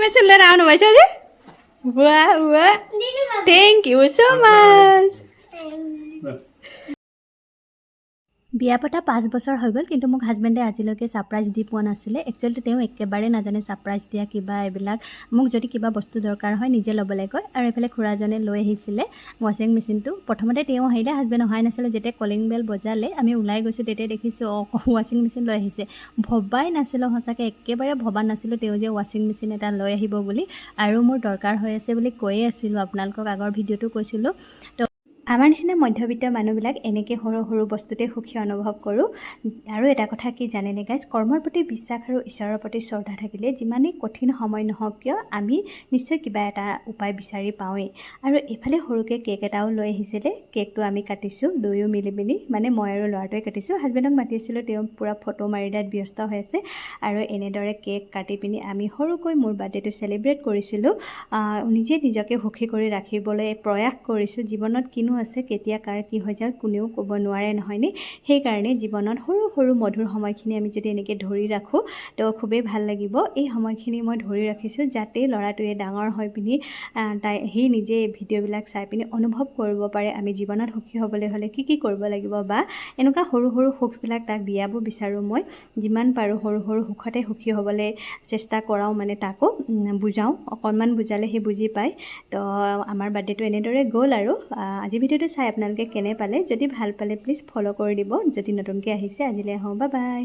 machine লৈ নাও নমাইছা যে ৱাহ ৱাহ থেংক ইউ ছ' মাছ বিয়া পতা 5 বছৰ হৈ গ'ল কিন্তু মোক হাজবেণ্ডে আজিলৈকে ছাৰপ্ৰাইজ দি পোৱা নাছিলে একচুৱেলি তেওঁ একেবাৰে নাজানে ছাৰপ্ৰাইজ দিয়া কিবা এইবিলাক মোক যদি কিবা বস্তু দৰকাৰ হয় নিজে ল'বলৈ কয় আৰু এইফালে খুৰাজনে লৈ আহিছিলে ৱাশ্বিং মেচিনটো প্ৰথমতে তেওঁ আহিলে হাজবেণ্ড অহাই নাছিলে যেতিয়া কলিং বেল বজালে আমি ওলাই গৈছোঁ তেতিয়া দেখিছোঁ ৱাশ্বিং মেচিন লৈ আহিছে ভবাই নাছিলোঁ সঁচাকৈ একেবাৰে ভবা নাছিলোঁ তেওঁ যে ৱাশ্বিং মেচিন এটা লৈ আহিব বুলি আৰু মোৰ দৰকাৰ হৈ আছে বুলি কৈয়ে আছিলোঁ আপোনালোকক আগৰ ভিডিঅ'টো কৈছিলোঁ আমাৰ নিচিনা মধ্যবিত্ত মানুহবিলাক এনেকৈ সৰু সৰু বস্তুতে সুখী অনুভৱ কৰোঁ আৰু এটা কথা কি জানেনে গাইজ কৰ্মৰ প্ৰতি বিশ্বাস আৰু ঈশ্বৰৰ প্ৰতি শ্ৰদ্ধা থাকিলে যিমানেই কঠিন সময় নহওক কিয় আমি নিশ্চয় কিবা এটা উপায় বিচাৰি পাওঁৱেই আৰু এইফালে সৰুকৈ কেক এটাও লৈ আহিছিলে কেকটো আমি কাটিছোঁ দুয়ো মিলি মিলি মানে মই আৰু ল'ৰাটোৱে কাটিছোঁ হাজবেণ্ডক মাতিছিলোঁ তেওঁ পূৰা ফটো মাৰি দিয়াত ব্যস্ত হৈ আছে আৰু এনেদৰে কেক কাটি পিনি আমি সৰুকৈ মোৰ বাৰ্থডেটো চেলিব্ৰেট কৰিছিলোঁ নিজে নিজকে সুখী কৰি ৰাখিবলৈ প্ৰয়াস কৰিছোঁ জীৱনত কিনো আছে কেতিয়া কাৰ কি হৈ যায় কোনেও ক'ব নোৱাৰে নহয়নে সেইকাৰণে জীৱনত সৰু সৰু মধুৰ সময়খিনি আমি যদি এনেকৈ ধৰি ৰাখোঁ তো খুবেই ভাল লাগিব এই সময়খিনি মই ধৰি ৰাখিছোঁ যাতে ল'ৰাটোৱে ডাঙৰ হৈ পিনি সি নিজে ভিডিঅ'বিলাক চাই পিনি অনুভৱ কৰিব পাৰে আমি জীৱনত সুখী হ'বলৈ হ'লে কি কৰিব লাগিব বা এনেকুৱা সৰু সৰু সুখবিলাক তাক দিয়াব বিচাৰোঁ মই যিমান পাৰোঁ সৰু সৰু সুখতে সুখী হ'বলৈ চেষ্টা কৰাওঁ মানে তাকো বুজাওঁ অকণমান বুজালে সি বুজি পায় তো আমাৰ বাৰ্থডেটো এনেদৰে গ'ল আৰু আজি ভিডিঅ'টো চাই আপোনালোকে কেনে পালে যদি ভাল পালে প্লিজ ফ'ল' কৰি দিব যদি নতুনকৈ আহিছে আজিলৈ আহোঁ বাই বাই